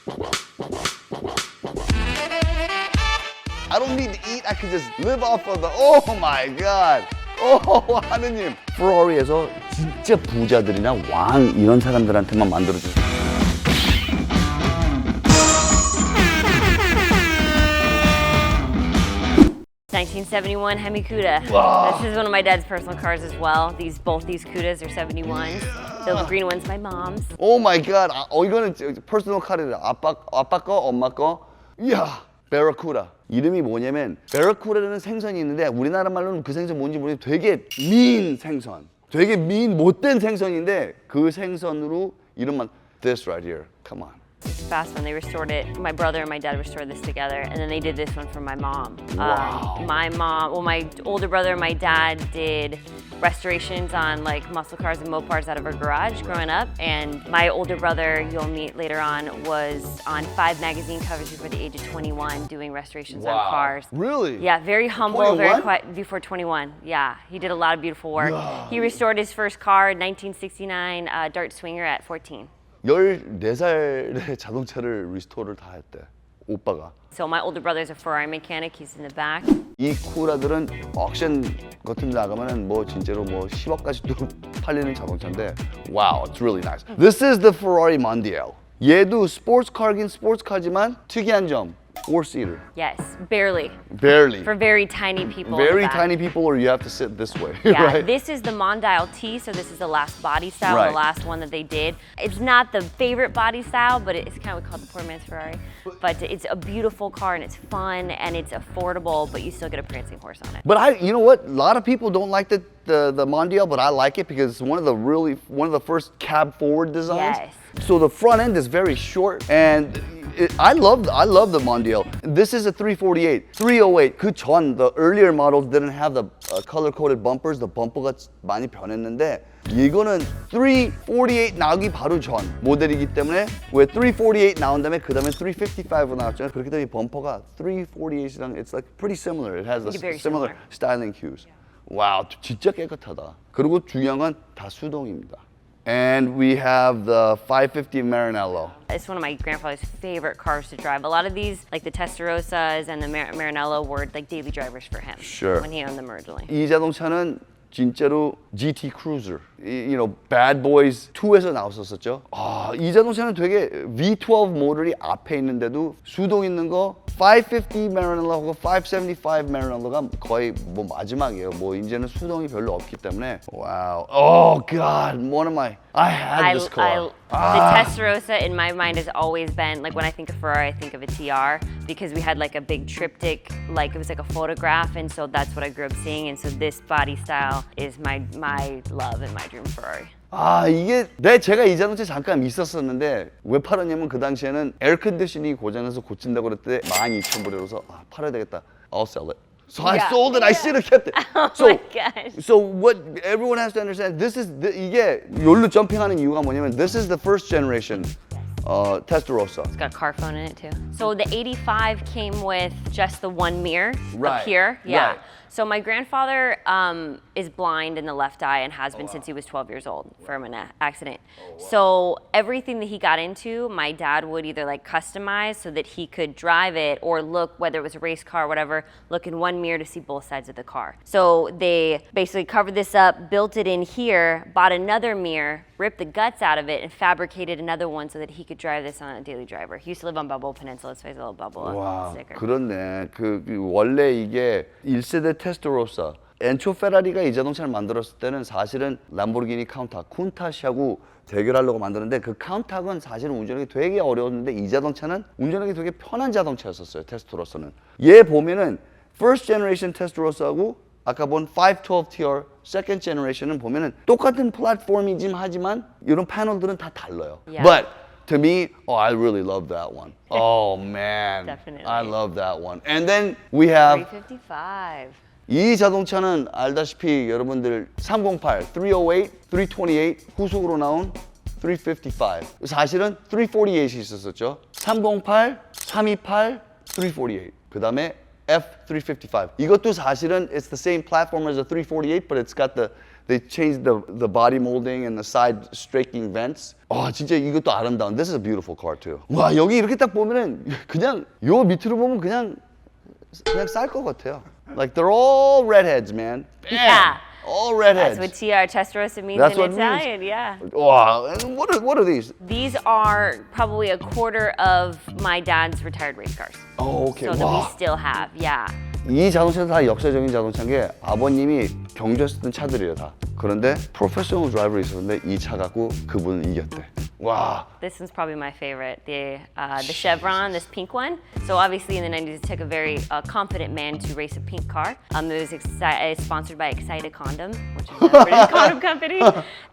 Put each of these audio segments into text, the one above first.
I don't need to eat. I can just live off of the. Oh my God. 오 하느님. 페라리에서 진짜 부자들이나 왕 이런 사람들한테만 만들어주는. 1971 Hemi Cuda. Wow. This is one of my dad's personal cars as well. Both these Cudas are 71s. The green one's my mom's. Oh my God. 이거는 퍼스널 카드다. 아빠 거, 엄마 거. 이야, 바라쿠다. 이름이 뭐냐면 바라쿠다라는 생선이 있는데 우리나라 말로는 그 생선 뭔지 모르겠는데 되게 민 생선. 되게 못된 생선인데 그 생선으로 이름만 This right here. Come on. It's fast when they restored it. My brother and my dad restored this together, and then they did this one for my mom. Wow. My mom, well, my older brother and my dad did restorations on like muscle cars and mopars out of our garage growing up. And my older brother, you'll meet later on, was on 5 magazine covers before the age of 21 doing restorations on cars. Really? Yeah, very humble, 21? very quiet before 21. Yeah, he did a lot of beautiful work. Yeah. He restored his first car, 1969 Dart Swinger at 14. 14살에 자동차를 리스토어를 다 했대. 오빠가. So my older brother's a Ferrari mechanic. He's in the back. 이 쿠라들은 옥션 같은 데 나가면은 뭐 진짜로 뭐 10억까지도 팔리는 자동차인데 wow, it's really nice. This is the Ferrari Mondial. 얘도 스포츠카긴 스포츠카지만 특이한 점 4-seater. Yes, barely. Barely. For very tiny people. Very in the back. tiny people or you have to sit this way, Yeah, right? this is the Mondial T, so this is the last body style, Right. the last one that they did. It's not the favorite body style, but it's kind of called the poor man's Ferrari. But it's a beautiful car and it's fun and it's affordable, but you still get a prancing horse on it. But you know what? A lot of people don't like the Mondial, but I like it because it's one of the first cab forward designs. Yes. So the front end is very short, and I love the Mondial. This is a 348, 308. 그 전 the earlier models didn't have the color-coded bumpers. The bumper가 많이 변했는데 이거는 348 나오기 바로 전 모델이기 때문에 왜 348 나온 다음에 그 다음에 355 나왔잖아요. 그렇기 때문에 범퍼가 348이랑 it's like pretty similar. It has a Very similar similar. styling cues. 와우, 진짜 깨끗하다. 그리고 중요한 건 다 수동입니다. And we have the 550 Marinello. It's one of my grandfather's favorite cars to drive. A lot of these, like the Testarossas and the Marinello, were like daily drivers for him. Sure. When he owned them originally. 이 자동차는 진짜로 GT Cruiser, you know, Bad Boys 2에서 나왔었죠. 이 자동차는 되게 V12 모델이 앞에 있는데도 수동 있는 거 550 Marinello하고 575 Marinello가 거의 뭐 마지막이에요. 뭐 이제는 수동이 별로 없기 때문에. Wow. Oh God, one of my. I had this car. The Testarossa in my mind has always been, like when I think of Ferrari, I think of a TR because we had like a big triptych, like it was like a photograph, and so that's what I grew up seeing. And so this body style is my love and my dream Ferrari. 이게 제가 이 자동차 잠깐 있었었는데 왜 팔았냐면 그 당시에는 에어컨디셔닝이 고장나서 고친다고 그랬더니 12,000불이라서 팔아야 되겠다. I'll sell it. So I sold it. I should have kept it. Oh So, my gosh. So what everyone has to understand, 이게 여기로 점핑하는 이유가 뭐냐면 this is the first generation Testarossa. It's got a car phone in it too. So the 85 came with just the one mirror Right. up here. Yeah. Right. So my grandfather is blind in the left eye and has been since he was 12 years old from an accident. So everything that he got into, my dad would either like customize so that he could drive it or look, whether it was a race car or whatever, look in one mirror to see both sides of the car. So they basically covered this up, built it in here, bought another mirror, ripped the guts out of it, and fabricated another one so that he could drive this on a daily driver. He used to live on Balboa Peninsula, so he has a little Balboa 와, sticker. 그렇네. 그 원래 이게 1세대 테스토로사. 엔초 페라리가 이 자동차를 만들었을 때는 사실은 람보르기니 카운탁, 쿤타시하고 대결하려고 만드는데 그 카운탁은 사실은 운전하기 되게 어려웠는데 이 자동차는 운전하기 되게 편한 자동차였었어요. 테스토로사는. 얘 보면은 first generation 테스토로사하고 아까 본 512 TR second generation은 보면은 똑같은 플랫폼이긴 하지만 이런 패널들은 다 달라요. Yeah. But to me, I really love that one. Oh man, Definitely. I love that one. And then we have 355. 이 자동차는 알다시피 여러분들 308, 308, 328 후속으로 나온 355. 사실은 348이 있었었죠. 308, 328, 348. 그 다음에 F355. 이것도 사실은 it's the same platform as a 348, but it's got the They changed the body molding and the side straking vents. 진짜 이것도 아름다운. This is a beautiful car too. 와, 여기 이렇게 딱 보면은 그냥 요 밑으로 보면 그냥 쌀 것 같아요. Like they're all redheads, man. Bam! Yeah. All redheads. That's what TR Testarossa means That's in what it means. Italian, yeah. Wow, and what are these? These are probably a quarter of my dad's retired race cars. Oh, okay. So that 와. we still have, yeah. 이 자동차는 다 역사적인 자동차인 게 아버님이 경주에 쓰던 차들이에요 다. 그런데 프로페셔널 드라이버가 있었는데 이 차 갖고 그분을 이겼대. 와. This one's probably my favorite, the Chevron, this pink one. So obviously in the 90s it took a very confident man to race a pink car. It was sponsored by Excita Condom, which is a British condom company.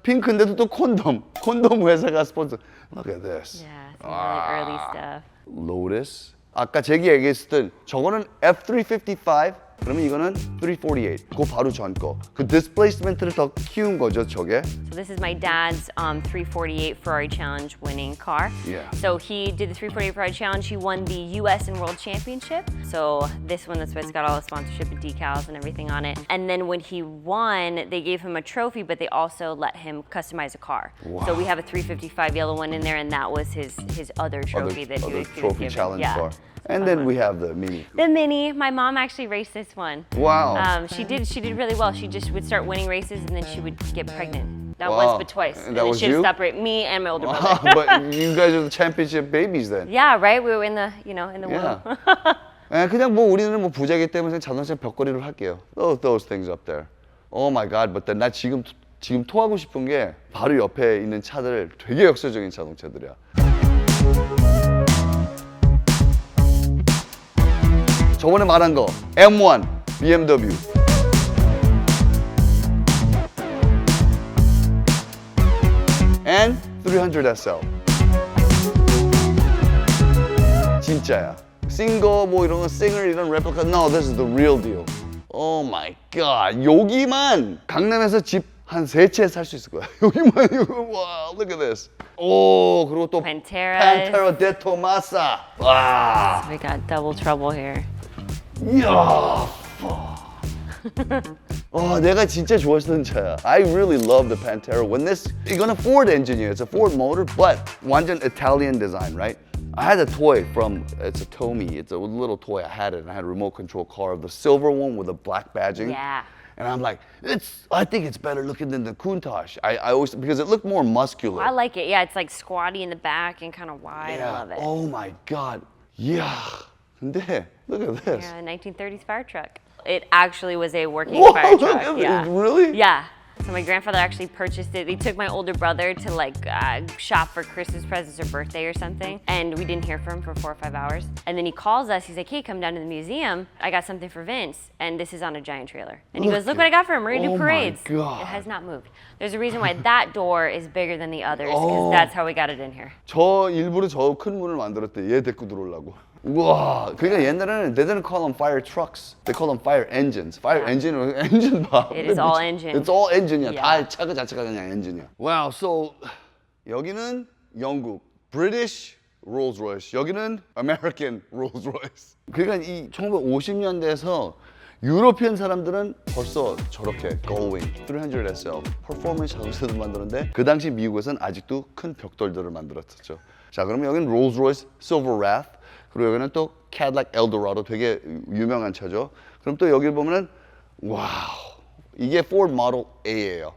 핑크인데도 또 콘돔 회사가 스폰서. Look at this. Yeah, some really early stuff. Lotus. 아까 제기 얘기했을 때 저거는 F355 그러면 이거는 348 그거 바로 전 거. 그 디스플레이스먼트를 더 키운 거죠 저게. So this is my dad's 348 Ferrari Challenge winning car. Yeah. So he did the 348 Ferrari Challenge. He won the US and World Championship. So this one, that's why it's got all the sponsorship and decals and everything on it. And then when he won, they gave him a trophy, but they also let him customize a car. Wow. So we have a 355 yellow one in there, and that was his other trophy that he was trophy given. challenge Yeah. car. And then we have the Mini. The Mini, my mom actually raced this one. Wow. She did really well. She just would start winning races and then she would get pregnant. Not Wow. once but twice. And And that then was she had to you? separate me and my older brother. But you guys are the championship babies then. Yeah, right? We were in the, in the Yeah. womb. 그냥 뭐 우리는 뭐 부자기 때문에 자동차 벽걸이로 할게요. Those things up there. Oh my God, but then 나 지금 토하고 싶은 게 바로 옆에 있는 차들 되게 역사적인 자동차들이야. 저번에 말한 거 M1 BMW. and 300SL. 진짜야. 싱거 뭐 이런 거 싱글 이런 레플리카. No, this is the real deal. Oh my god. 여기만 강남에서 집 한 3채 살 수 있을 거야. 여기만 이거 와, look at this. 오, 그리고 또 Pantera de Tomasa. 와. We got double trouble here. 이야. 내가 진짜 좋아했던 차야. I really love the Pantera. When 이거는 Ford engineer. It's a Ford motor, but 완전 Italian design, right? I had a toy it's a Tomy. It's a little toy. I had it, and I had a remote control car, the silver one with the black badging. Yeah. And I'm like, I think it's better looking than the Countach. I always, because it looked more muscular. I like it. Yeah, it's like squatty in the back and kind of wide. Yeah. I love it. Oh my God. Yeah. 근데 look at this. Yeah, a 1930s fire truck. It actually was a working Whoa, fire truck. Yeah. Really? Yeah. So my grandfather actually purchased it. He took my older brother to shop for Christmas presents or birthday or something. And we didn't hear from him for 4 or 5 hours. And then he calls us. He's like, hey, come down to the museum. I got something for Vince. And this is on a giant trailer. And he goes, look what I got for him. We're going to do parades. Oh my God. It has not moved. There's a reason why that door is bigger than the others. Because that's how we got it in here. 일부러 저 큰 문을 만들었대. 얘 데리고 들어오려고. 우와, 그러니까 옛날에는 they didn't call them fire trucks. They call them fire engines. Fire engine 봐. It is all engine. It's all engine이야. Yeah. 다 차가 자체가 그냥 엔진이야. Wow, so 여기는 영국, British Rolls-Royce. 여기는 American Rolls-Royce. 그러니까 이 1950년대에서 유로피안 사람들은 벌써 저렇게 going 300SL 퍼포먼스 자동차들 만드는데 그 당시 미국에서는 아직도 큰 벽돌들을 만들었었죠. 자, 그러면 여기는 Rolls-Royce Silver Wrath. 그리고 여기는 또 Cadillac Eldorado 되게 유명한 차죠. 그럼 또 여기 보면은 와우, 이게 Ford Model A예요.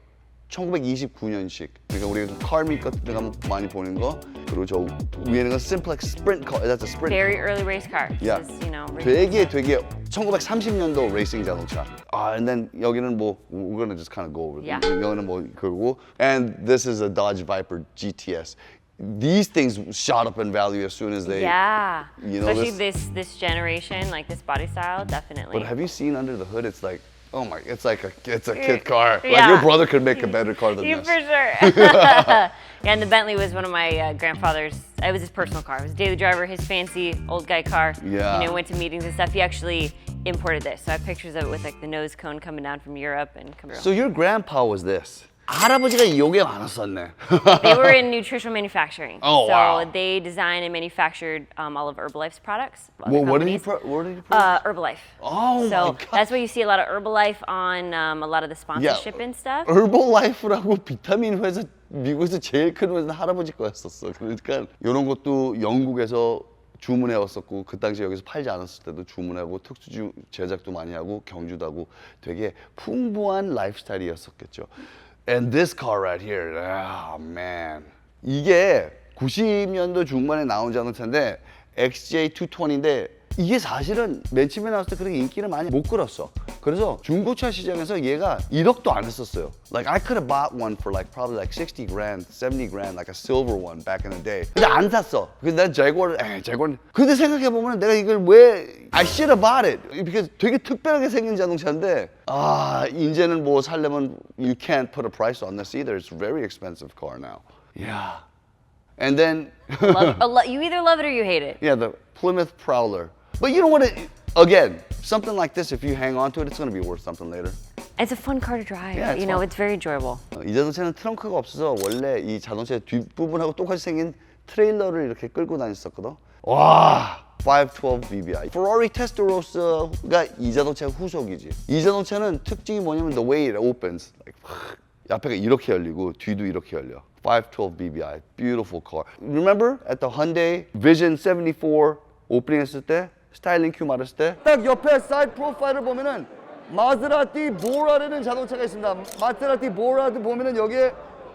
1929년식. 그러니까 우리가 카미 같은 데 가면 많이 보는 거. 그리고 저 위에는 Simplex Sprint car. That's a sprint. Very early race car. Yeah. This is, 되게 1930년도 레이싱 자동차. And then 여기는 뭐 we're gonna just kind of go over. Yeah. 여기는 뭐 그리고 and this is a Dodge Viper GTS. These things shot up in value as soon as they. Yeah. You know, Especially this generation, like this body style, definitely. But have you seen under the hood? It's like, oh my, it's a kid car. Like Yeah. your brother could make a better car than You this. for sure. Yeah, and the Bentley was one of my grandfather's. It was his personal car. It was daily driver, his fancy old guy car. Yeah. You know, went to meetings and stuff. He actually imported this. So I have pictures of it with like the nose cone coming down from Europe and coming around. So your grandpa was this. 할아버지가 이게 많았었네. They were in nutritional manufacturing. Oh, so wow. they designed and manufactured all of Herbalife's products. Well, what did he produce? Herbalife. Oh So my God. that's why you see a lot of Herbalife on a lot of the sponsorship and stuff. Herbalife라고 비타민 회사 미국에서 제일 큰 회사 할아버지 거였었어. 그러니까 이런 것도 영국에서 주문해 왔었고 그 당시 여기서 팔지 않았을 때도 주문하고 특수 제작도 많이 하고 경주도 하고 되게 풍부한 라이프스타일이었었겠죠. And this car right here, oh man. 이게 90년도 중반에 나온 자동차인데 XJ220인데 이게 사실은 맨 처음에 나왔을 때 그렇게 인기를 많이 못 끌었어. 그래서 중고차 시장에서 얘가 1억도 안 했었어요. Like I could have bought one for like probably like 60 grand, 70 grand, like a silver one back in the day. 근데 안 샀어. 그래서 난 제고를. 근데 생각해 보면 내가 이걸 왜 I should have bought it. because 되게 특별하게 생긴 자동차인데 이제는 뭐 살려면 you can't put a price on this either. It's a very expensive car now. Yeah. And then You either love it or you hate it. yeah, the Plymouth Prowler. But you know what? Again, something like this, if you hang on to it, it's going to be worth something later. It's a fun car to drive. Yeah, it's you know, fun. it's very enjoyable. 이 자동차는 트렁크가 없어서 원래 이 자동차의 뒷부분하고 똑같이 생긴 트레일러를 이렇게 끌고 다녔었거든. 와, 512 BBI. Ferrari Testaross가 이 자동차의 후속이지. 이 자동차는 특징이 뭐냐면 the way it opens. Like, 앞에가 이렇게 열리고 뒤도 이렇게 열려. 512 BBI, beautiful car. Remember at the Hyundai Vision 74 오프닝 했을 때 스타일링 큐 말했을 때 딱 옆에 사이드 프로파일을 보면은 마세라티 보라라는 자동차가 있습니다. 마세라티 보라도 보면은 여기에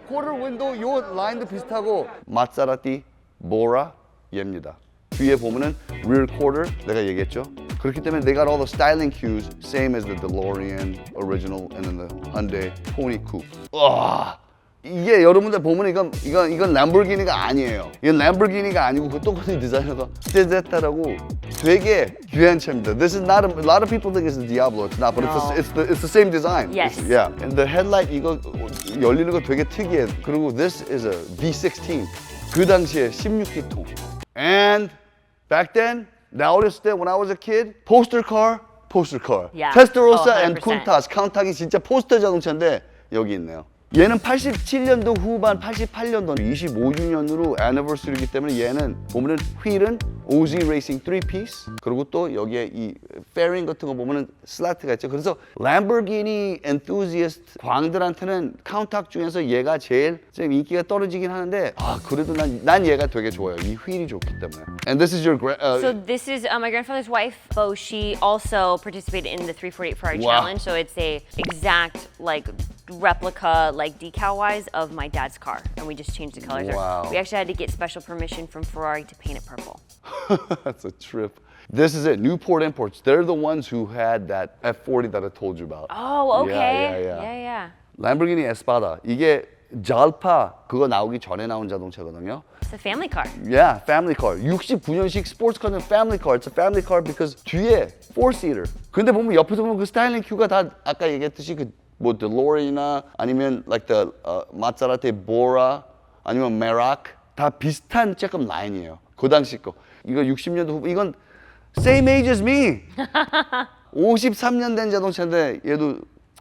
쿼터 윈도우 요 라인도 비슷하고 마세라티 보라 얘입니다. 뒤에 보면은 rear quarter 내가 얘기했죠. 그렇기 때문에 they got all the styling cues same as the DeLorean original and then the Hyundai Pony Coupe. 와. 이게 여러분들 보면 이건 람보르기니가 아니에요. 이건 람보르기니가 아니고 그 똑같은 디자이너가 스테제타라고 되게 귀한 차입니다. This is not a lot of people think it's the Diablo. It's not, but No. it's the same design. Yes. Yeah. And the headlight 이거 열리는 거 되게 특이해. 그리고 this is a V16. 그 당시에 16기통. And back then, 나 어렸을 때 when I was a kid, poster car. Yeah. Testarossa and 100%. Countach. 카운탁이 진짜 포스터 자동차인데 여기 있네요. 얘는 87년도 후반, 88년도 25주년으로 애니버서리이기 때문에 얘는 보면은 휠은 OZ Racing 3piece 그리고 또 여기에 이 페어링 같은 거 보면은 슬라트가 있죠. 그래서 람보르기니 엔투지애스트 광들한테는 카운탁 중에서 얘가 제일 좀 인기가 떨어지긴 하는데 그래도 난 얘가 되게 좋아요. 이 휠이 좋기 때문에. And this is your So this is my grandfather's wife, Bo. She also participated in the 348 Ferrari Wow. Challenge. So it's a exact like replica, like decal wise, of my dad's car, and we just changed the colors. Wow. We actually had to get special permission from Ferrari to paint it purple. That's a trip. This is it. Newport Imports. They're the ones who had that F40 that I told you about. Oh, okay. Yeah. Lamborghini Espada. 이게 잘파 그거 나오기 전에 나온 자동차거든요. It's a family car. Yeah, family car. 69년식 스포츠카는 family car. It's a family car because 뒤에 4-seater. 근데 보면 옆에서 보면 그 스타일링 큐가 다 아까 얘기했듯이 뭐 DeLorean이나 아니면 like the Maserati Bora 아니면 Merak 다 비슷한 조금 라인이에요. 그 당시 거. 이거 60년도 후반 이건 same age as me. 53년 된 자동차인데 얘도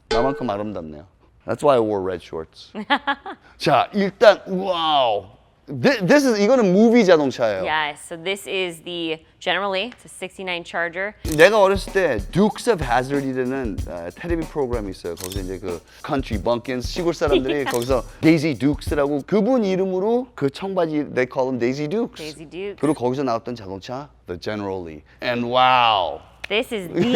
나만큼 아름답네요. That's why I wore red shorts. 자, 일단 와우. 이거는 무비 자동차예요. Yes, so this is the General Lee. It's a 69 Charger. 내가 어렸을 때 Dukes of Hazzard이라는 텔레비 프로그램이 있어요. 거기서 이제 그 country bumpkins 시골 사람들이 거기서 Daisy Dukes라고 그분 이름으로 그 청바지 they call them Daisy Dukes. Daisy Dukes. 그리고 거기서 나왔던 자동차 The General Lee. And wow. This is the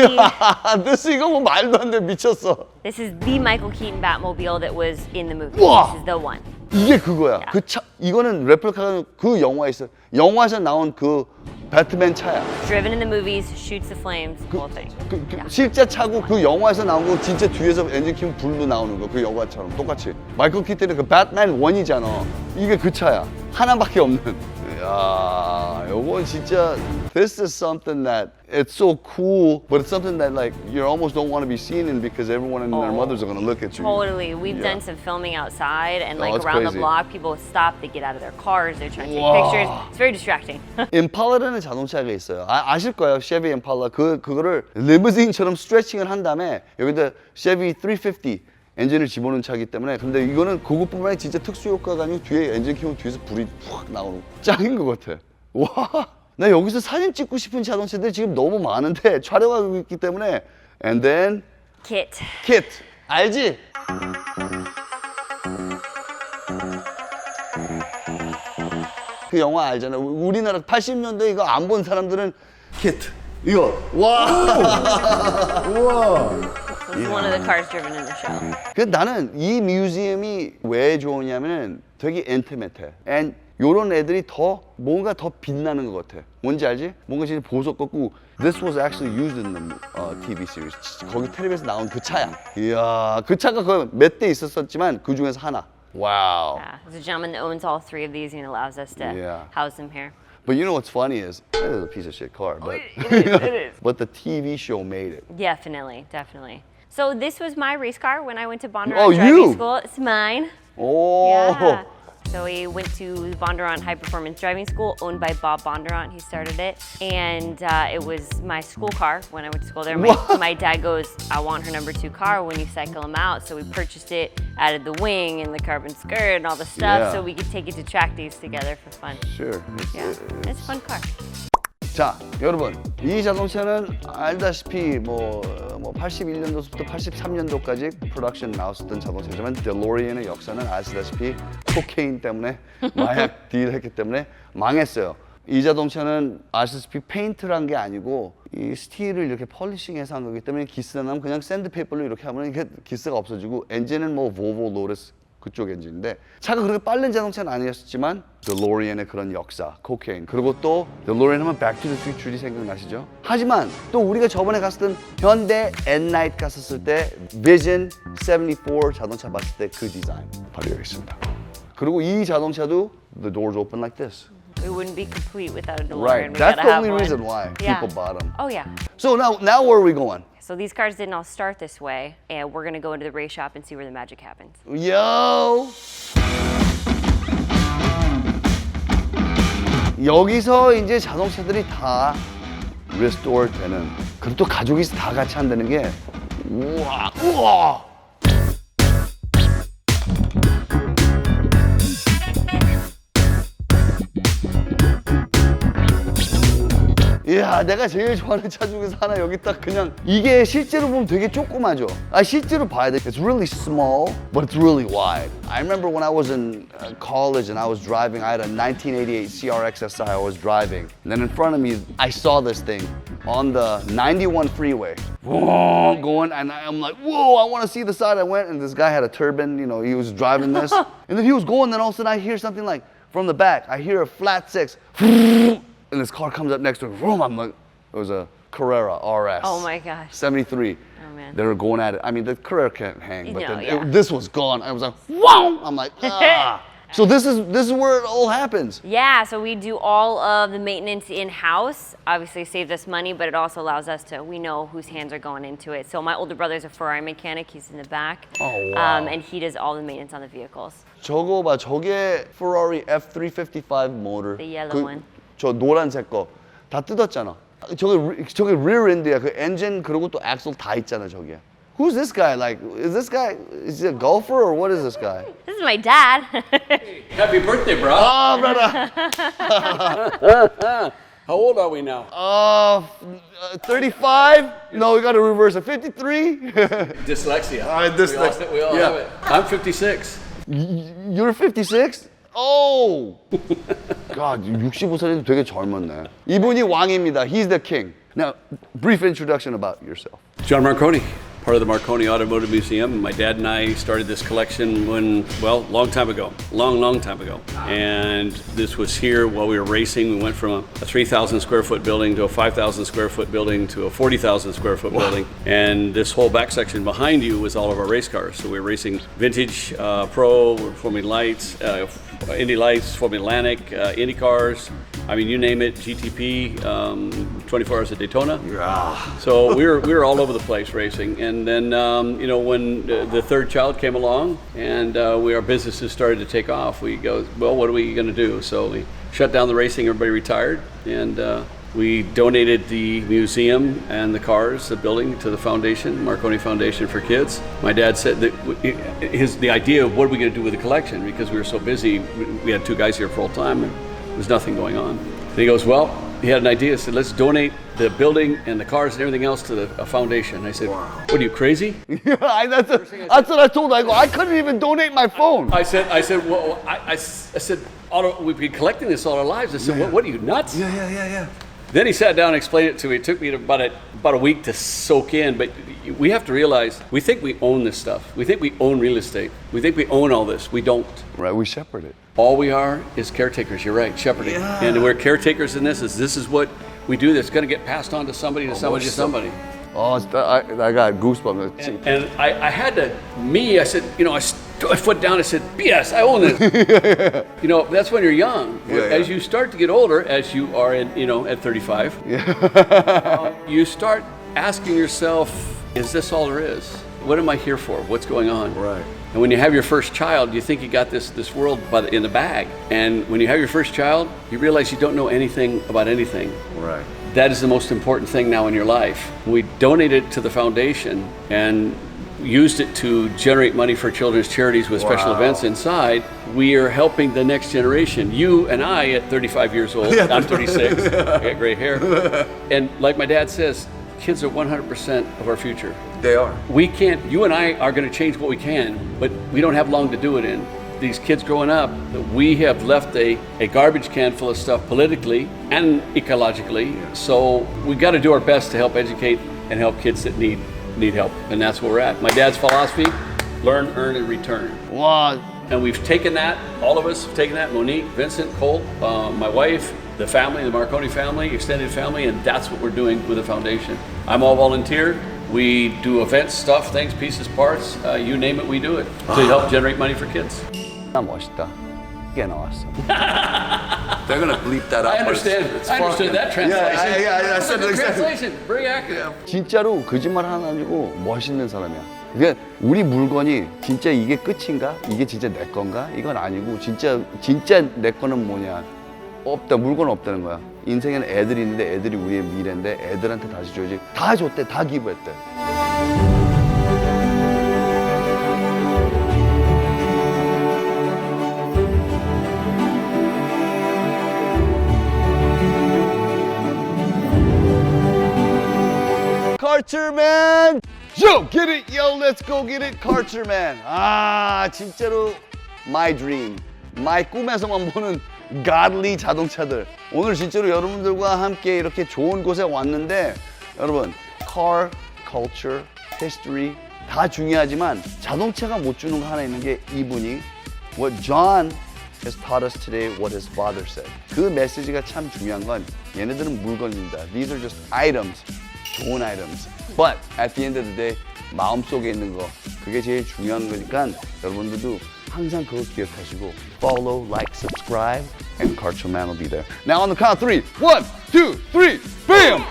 이거 뭐 말도 안 돼 미쳤어. this is the Michael Keaton Batmobile that was in the movie. 우와! This is the one. 이게 그거야. 그 차 이거는 레플리카가 그 영화에 있어. 영화에서 나온 그 배트맨 차야. Driven in the movies, shoots the flames, the whole thing. 실제 차고 그 영화에서 나온 거 진짜 뒤에서 엔진 키면 불도 나오는 거 그 영화처럼 똑같이. 마이클 키튼의 그 배트맨 1이잖아. 이게 그 차야. 하나밖에 없는. 야, 요건 진짜 this is something that it's so cool, but it's something that like you almost don't want to be seen in because everyone and their mothers are going to look at you. Totally. We've Yeah. done some filming outside, and like it's around crazy. the block, people stop, they get out of their cars, they're trying to take Wow. pictures. It's very distracting. 임팔라라는 자동차가 있어요. 아실 거예요. 쉐비 임팔라. 그거를 리무진처럼 스트레칭을 한 다음에 여기다 쉐비 350 엔진을 집어넣은 차기 때문에. 근데 이거는 그것뿐만 아니라 진짜 특수 효과가 아니고 뒤에 엔진 키우면 뒤에서 불이 확 나오는 짱인 것 같아. 와, 나 여기서 사진 찍고 싶은 자동차들이 지금 너무 많은데 촬영하고 있기 때문에. And then Kit 알지? 그 영화 알잖아. 우리나라 80년대 이거 안 본 사람들은 Kit 이거 와. 우와. This is one of the cars driven in the show. 그 나는 이 뮤지엄이 왜 좋으냐면은 되게 인티메트해. And 요런 애들이 더 뭔가 더 빛나는 것 같아. 뭔지 알지? 뭔가 진짜 보석 같고. This was actually used in the TV series. 거기 텔레비에서 나온 그 차야. 이야, 그 차가 몇 대 있었지만 그 중에서 하나. 와우. Yeah, there's a gentleman that owns all three of these and allows us to house them here. But you know what's funny is it is a piece of shit car, but It is. but the TV show made it. Definitely. So this was my race car when I went to Bondurant Oh, driving you? school. It's mine. Oh. Yeah. So we went to Bondurant High Performance Driving School, owned by Bob Bondurant. He started it, and it was my school car when I went to school there. My dad goes, "I want her number 2 car when you cycle them out." So we purchased it, added the wing and the carbon skirt and all the stuff, so we could take it to track days together for fun. Sure. Yeah, it's a fun car. 자, 여러분, 이 자동차는 알다시피 뭐 81년도부터 83년도까지 프로덕션 나왔었던 자동차지만 델로리안의 역사는 아시다시피 코케인 때문에 마약 딜했기 때문에 망했어요. 이 자동차는 아시다시피 페인트를 한 게 아니고 이 스틸을 이렇게 폴리싱해서 한 거기 때문에 기스가 나면 그냥 샌드페이퍼로 이렇게 하면 이게 기스가 없어지고 엔진은 뭐 보보 로레스 그쪽 엔진인데 차가 그렇게 빠른 자동차는 아니었지만 델로리안의 그런 역사, 코케인 그리고 또 델로리안 하면 백투더퓨처리 생각나시죠? 하지만 또 우리가 저번에 갔었던 현대 엔나이트 갔었을 때 비전 74 자동차 봤을 때 그 디자인 바로 여기 있습니다. 그리고 이 자동차도 the doors open like this. We wouldn't be complete without a DeLorean. Right, We that's gotta the have only one. reason why people bought them. Oh yeah. So now where are we going? So these cars didn't all start this way, and we're gonna go into the race shop and see where the magic happens. Yo! 여기서 이제 자동차들이 다 restore 되는, 그리고 또 가족이 다 같이 한다는 게 우와! 이야, 내가 제일 좋아하는 차 중에서 하나 여기 딱 그냥 이게 실제로 보면 되게 조그마죠. 실제로 봐야 돼. It's really small, but it's really wide. I remember when I was in college and I was driving, I had a 1988 CRX SI I was driving. And then in front of me, I saw this thing on the 91 freeway. Whoa, going, and I'm like, whoa, I want to see the side. I went, and this guy had a turban, you know, he was driving this. And then he was going, then all of a sudden I hear something like, from the back, I hear a flat 6. And this car comes up next to it. I'm like, it was a Carrera RS. Oh my gosh. 73. Oh man. They were going at it. I mean, the Carrera can't hang, but No, then yeah. this was gone. I was like, wow! I'm like, ah. So this is where it all happens. Yeah, so we do all of the maintenance in-house. Obviously it saves us money, but it also allows us to, we know whose hands are going into it. So my older brother's a Ferrari mechanic, he's in the back. Oh, wow. And he does all the maintenance on the vehicles. 저거 봐, 저게 Ferrari F355 motor. The yellow one. 저 노란색 거. 다 뜯었잖아. 저게 rear end야. 그 엔진 그리고 또 axle 다 있잖아, 저기에. Who's this guy? Like, is he a golfer or what is this guy? This is my dad. Happy birthday, bro. Oh, brother. How old are we now? 35? No, we got to reverse it. 53? Dyslexia. Dyslexia. We all have it. I'm 56. You're 56? Oh! God, 65살인데 되게 젊었네. 이분이 왕입니다. He's the king. Now, brief introduction about yourself. John Marconi, part of the Marconi Automotive Museum. My dad and I started this collection long time ago. Long time ago. And this was here while we were racing. We went from a 3,000 square foot building to a 5,000 square foot building to a 40,000 square foot building. And this whole back section behind you was all of our race cars. So we were racing vintage, pro, Formula Lights, Indy Lights, Formula Atlantic, Indy cars. I mean, you name it, GTP, 24 Hours at Daytona. Yeah. So we were all over the place racing. And then, when the third child came along and our businesses started to take off, we go, well, what are we going to do? So we shut down the racing, everybody retired, and We donated the museum and the cars, the building, to the foundation, Marconi Foundation for Kids. My dad said that the idea of what are we going to do with the collection, because we were so busy, we had 2 guys here full time, and there was nothing going on. And he goes, well, he had an idea, said, let's donate the building and the cars and everything else to a foundation. I said, what are you, crazy? that's what I told him. I go, I couldn't even donate my phone. I said, well, I said, we've been collecting this all our lives. I said, what are you, nuts? Yeah. Then he sat down and explained it to me. It took me about a week to soak in, but we have to realize, we think we own this stuff. We think we own real estate. We think we own all this. We don't. Right, we shepherd it. All we are is caretakers. You're right, shepherding. Yeah. And we're caretakers in this. This is what we do. That's going to get passed on to somebody, to somebody, to somebody. Oh, I got goosebumps. And I had to, I said, I put my foot down, I said, BS, I own this. That's when you're young. As you start to get older, as you are at 35, you start asking yourself, is this all there is? What am I here for? What's going on? Right. And when you have your first child, you think you got this world in the bag. And when you have your first child, you realize you don't know anything about anything. Right. That is the most important thing now in your life. We donated it to the foundation and used it to generate money for children's charities with special events inside. We are helping the next generation. You and I at 35 years old, I'm 36, I got gray hair. And like my dad says, kids are 100% of our future. They are. We can't, you and I are going to change what we can, but we don't have long to do it in. These kids growing up, we have left a garbage can full of stuff politically and ecologically. So we got to do our best to help educate and help kids that need help. And that's where we're at. My dad's philosophy, learn, earn, and return. Wow. And we've taken that, all of us have taken that, Monique, Vincent, Colt, my wife, the family, the Marconi family, extended family, and that's what we're doing with the foundation. I'm all volunteer. We do events, stuff, things, pieces, parts, you name it, we do it to help generate money for kids. 멋있다. 꽤 나왔어. They're gonna bleep that out. I understand that translation. Yeah, I said Good exactly. translation, very accurate. 진짜로 거짓말 하나 아니고 멋있는 사람이야. 그러니까 우리 물건이 진짜 이게 끝인가? 이게 진짜 내 건가? 이건 아니고 진짜 내 거는 뭐냐? 없다. 물건 없다는 거야. 인생에는 애들이 있는데 애들이 우리의 미래인데 애들한테 다시 줘야지. 다 줬대. 다 기부했대. Carterman! Yo, get it, yo, let's go get it, Carterman. 아, 진짜로 my dream, my 꿈에서만 보는 godly 자동차들. 오늘 진짜로 여러분들과 함께 이렇게 좋은 곳에 왔는데 여러분, car, culture, history 다 중요하지만 자동차가 못 주는 거 하나 있는 게 이분이 what John has taught us today, what his father said. 그 메시지가 참 중요한 건 얘네들은 물건입니다. These are just items. 좋은 items. But at the end of the day, 마음속에 있는 거, 그게 제일 중요한 거니까 여러분들도 항상 그거 기억하시고 follow, like, subscribe, and Carterman will be there. Now on the count of 3, 1, 2, 3, bam!